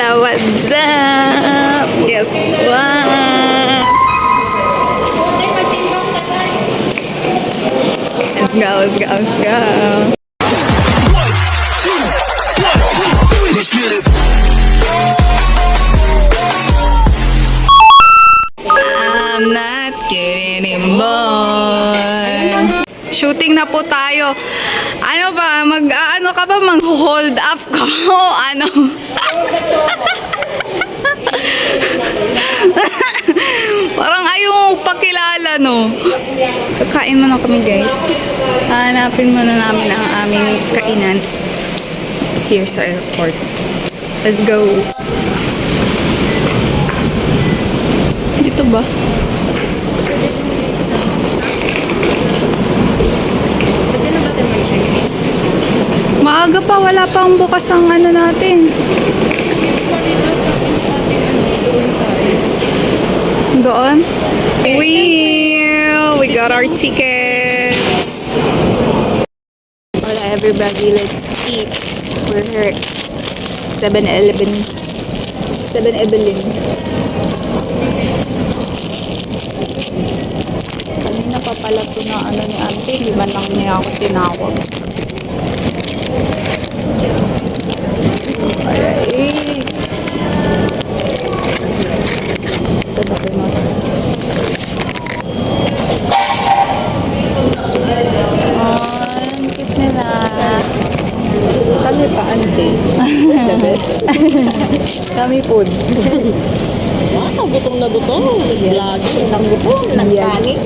So what's up? Guess what? Let's go, let's go, let's go. Let's get it. I'm not kidding anymore. Shooting na po tayo. Ano ba? Ano ka ba? Mag-hold up ko? Ano? Parang ayaw mo pakilala, no? Kakain muna kami, guys. Hanapin muna namin ang aming kainan here sa airport. Let's go. Dito ba? Pwede na ba tayo mag-check-in? Maaga pa, wala pang bukas ang ano natin. Doon? We got our tickets. Hola everybody, let's eat. We're here. 7-Eleven. Kanina pa pala ito na ano ni auntie, di man lang niya ako tinawag. Alright. Itadakimasu. Ang cute nila. Kami pa, ante. The best. Kami food. Wow, gutom na gutom. Lagi. Nang gutom. Nang Yes. kanin.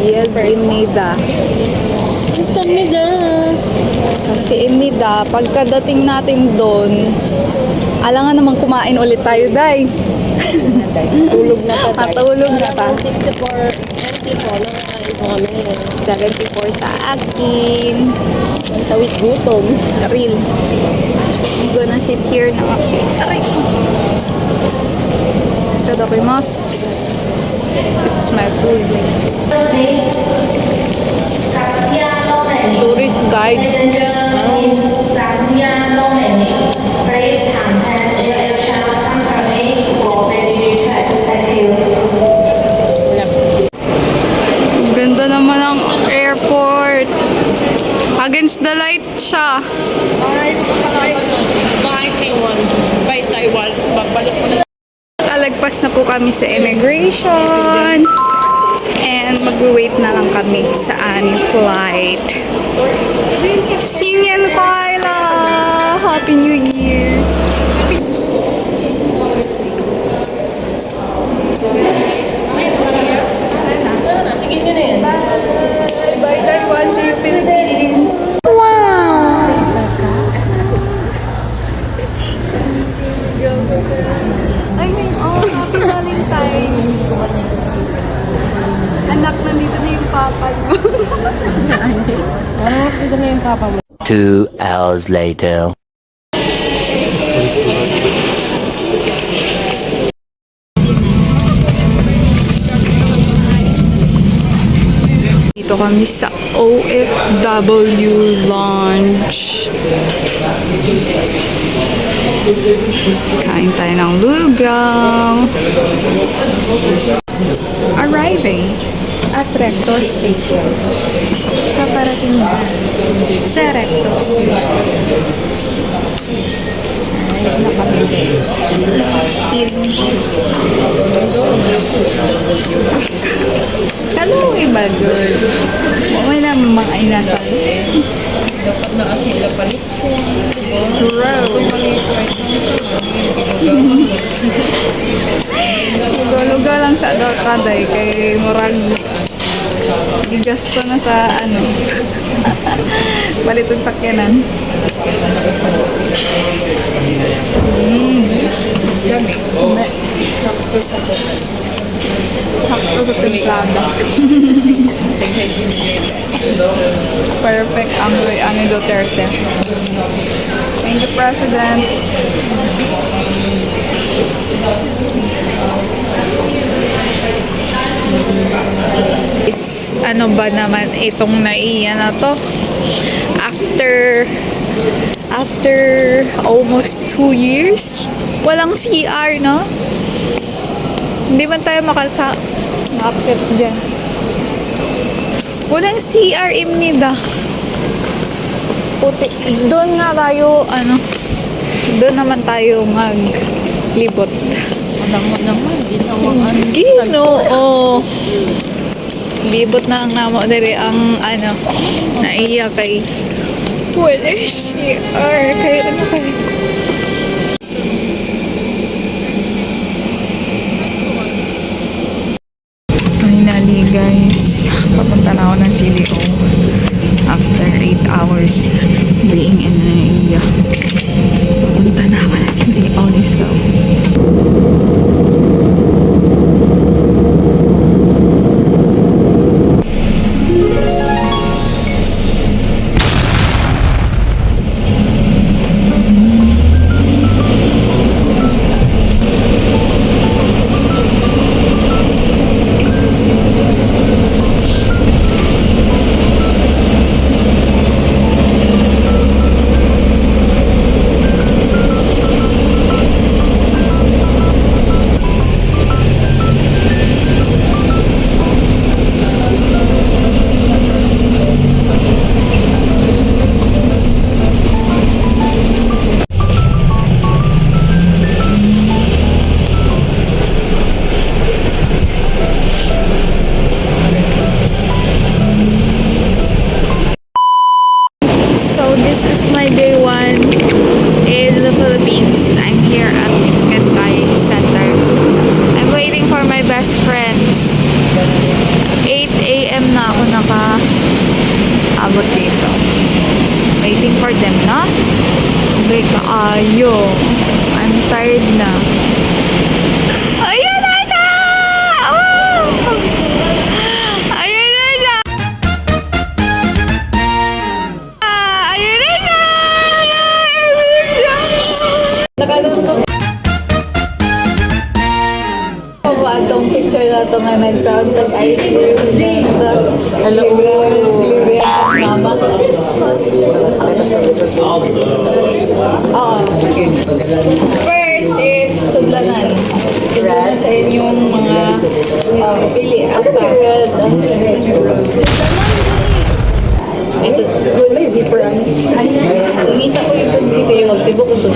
Yes, Imida. Ang kami dyan. Kasi Imida, pagkadating natin doon, alangan naman kumain ulit tayo, Day. Tulog na ta. Matulog na ta. 64 people. Nakakain po kami. 74 sa akin. Ang tawid gutom. Real. I'm gonna sit here na. Aray! Itadakimasu. This is my food. Tourist guide. Ganda naman ang airport. Against the light siya. Bye, Taiwan. Bye, Taiwan. Babalik mo na. Lalagpas na po kami sa immigration. And mag-wait na lang kami sa aming flight. Singyan Kyla! Happy New Year! Tingin nyo na yan. Bye Taiwan! See you Philippines! Wow! Ay, happy Valentine's! Anak, nandito na yung papa mo. Dito na yung papa mo. 2 hours later. Dito kami sa OFW Lounge. Kain tayo ng lugaw. Arriving at Recto Station. Paparating na sa Recto Station. Arrive na kami guys. Kala mo iba, girl. May naman mga inasal. Dapat na kasi sila palit siya. True. Luga-luga lang sa kaday kay murag gigasto na sa ano. Balitong sakyanan. Dami. Sakto sa kuman. Hakto sa templada. Tingnan ginger. Perfect ang ani Duterte. Thank you, President. Is ano ba naman itong naiya na to? After After almost 2 years, walang CR, no? Hindi man tayo makakit dyan. Walang CR, Imnida. Puti. Doon nga tayo, doon naman tayo maglibot. Alam mo naman, ginawa Ginoo. Libot na ang namo diri ang naiya kay wala CR. Kaya ano kayo? Finally guys, papunta na ako ng CDO after 8 hours being in Naiya. Papunta na ako ng CDO. Let's go. So this is my day 1 in the Philippines. I'm here at Kentay Center. I'm waiting for my best friends. 8 a.m. na ako naka-abot dito. Waiting for them, no? Okay, kaayo. I'm tired na. Ayun na siya! Oh! Ayun na siya! Ayun na siya! Nakaduntok. Atong picture na ito nga nag-sound ice cream. Hello. Mama. First is sublanan. Sublanan sa inyong mga pili. May zipper ang Ay, ngita ko yung zipper. magsibo ko sa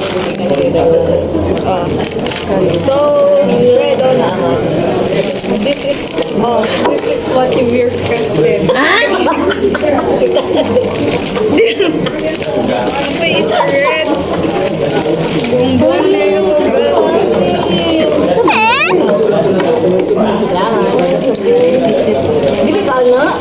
So, redo na. This is what you requested. Face red. Buong-buong na yung Dili ka na?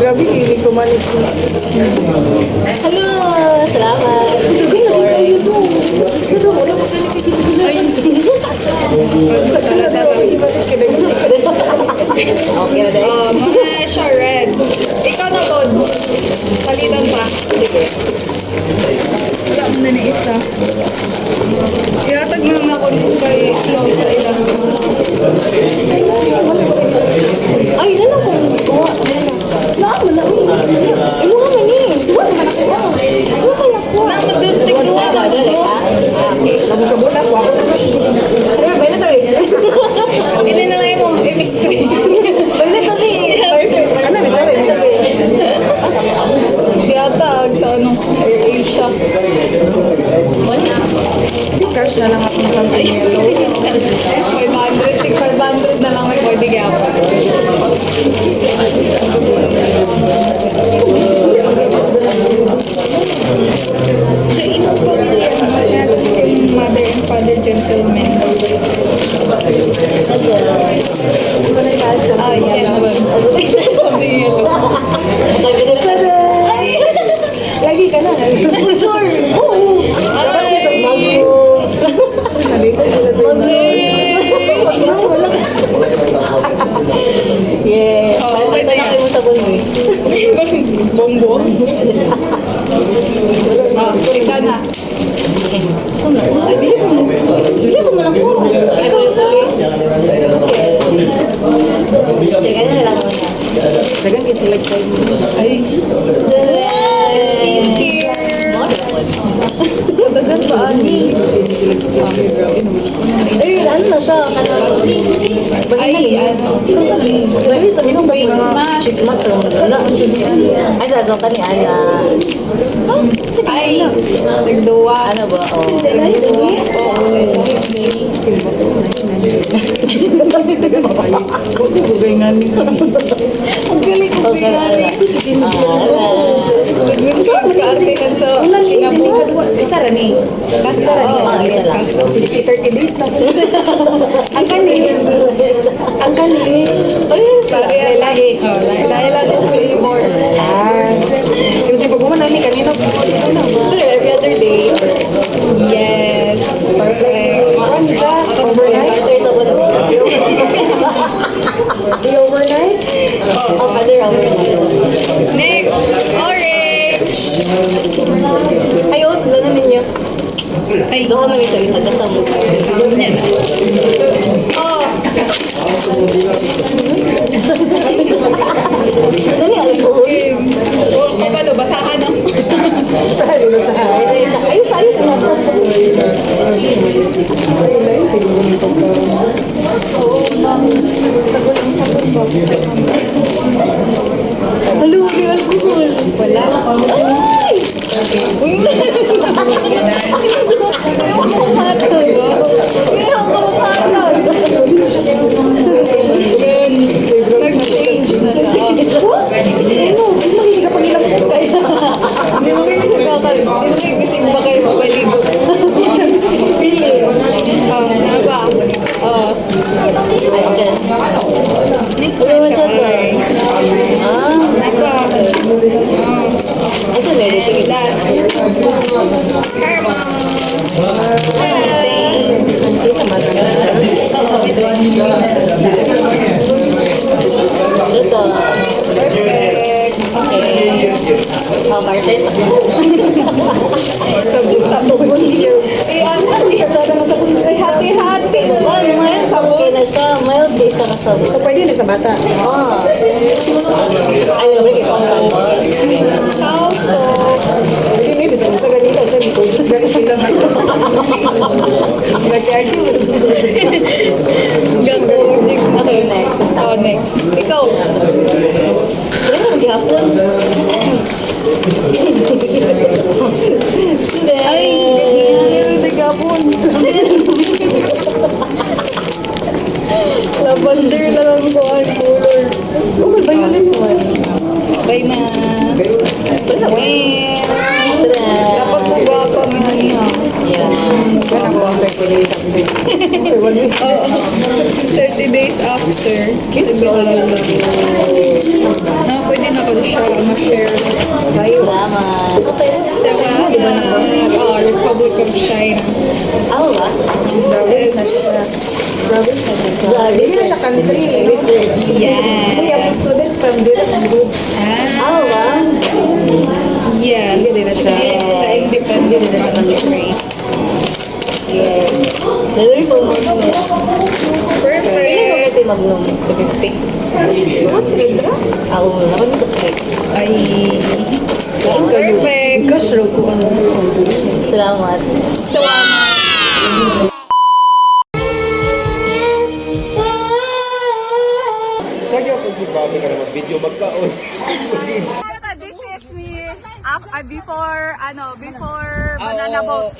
Grabe, hindi ko manit siya. Hello! Salamat! Okay na dahil. Mga siya red. Ikaw na, Bod. Palitan pa. Sige. Wala mo na na isa. Ilatag mo lang ako kay Slow sa ilang. Ay, ano ko? Naama na. Iluha man eh. Duwa naman ako. Iluha ka lang ko. Namaduntik duwa ba? Okay. Lago sa bulan ko. Ano ba na tayo? Hindi na lang mo. MX3. Bala tayo. Perfect. Ano ba tayo? Tiyatag sa Air Asia. Di cash na lang ako sa Santiago. 500 na lang may pwede kaya pa. Sa imong pamilya, natin sa imong mother and father gentlemen. Ah, yan naman. Sabi niya to. Lagi ka na. Sure. Oo. Ay! Yeah. Oh, okay na yan. Mo sa buloy. Bongbong. Ika na. Ay, dili ko man ako. Ay, select kayo. Ay, skincare. Matagal pa, ani. Select skincare, grabe naman. Ay, ano na siya? Ay, ano. Dahil sa minong Face mask. Cheek mask lang wala. Ay, sa ka ni Ana. Sige, Ay, Ana. nagduwa. Ano ba? Oh. Oo, Bugay nga ni. ang galing ko pinari. Kaartihan sa inabukas. Isa rin eh. Kasi isa rin eh. Isa lang. Sige, 30 days na. Ang kanin. Ang kanin. Ay, lahi. Oh, lahi lang yung flavor. Ah. Kasi pag pumunta ni kanina. Every other day. Yes. Perfect. Ano siya? Overnight? The overnight? Oh, other overnight. Next, orange. Ayos, gano'n ninyo. Ay, Doon kami ito, yung nagsasamot. yan. Oh, Dali, alcohol. kapalo, basahan no? Saan, ayos, ayos, ano to? Siguro nito pa. Halo, may alcohol. Wala. Ay! Uy, nag-change na siya. Sino? Hindi ka pa nilang kusay. Hindi mo kayo nagkakal. Hindi kasi ba kayo mabalik? Feeling. Oh, ano ba? Oh, Ayan. next Ano na naman siya. siya Ay, Ah, ano ba? Oh, asa na ito? last. Karma. Hindi naman. Ito. Perfect. Okay. Oh, Martes. Sabon. Eh, ano sabi ka dyan ng sabon? Ay, hati-hati. Oh, mild okay na siya. Mild day siya kasabot. So, pwede na sa bata? Oo. Ay, naman ikaw ang Also, hindi may bisa sa ganito. Sa likod. Ganito sila. Nag-argue. gagawin na. Okay, next. Oh, next. Ikaw. Kaya naman gihapon. Hindi. Ay, ganyan. Meron na gabon. Lavender lang ang ko ang color. Oh, may violet mo. Bye na. Well, dapat mo ba pa niya? Yeah. Kaya ako ang pwede sa Oo. 30 days after. Nagbilang na. Na, pwede na ko siya ma-share. Salamat. Sa Republic of China. Ako ba? Yes. Hindi na siya country. Research. Yes. Uy, ako student from dito. Ako ba? Yes. Hindi na siya. Sila independent na country. Yes. Dali po. Perfect. Ito yung magnum. 50. What? Ganda? Ako mo. Ako sa cake. Ay. Perfect. Gosh, raw ko ano. Salamat. Salamat. Siya gyapon si Bobby ka naman video magkaon. This is me before banana boat.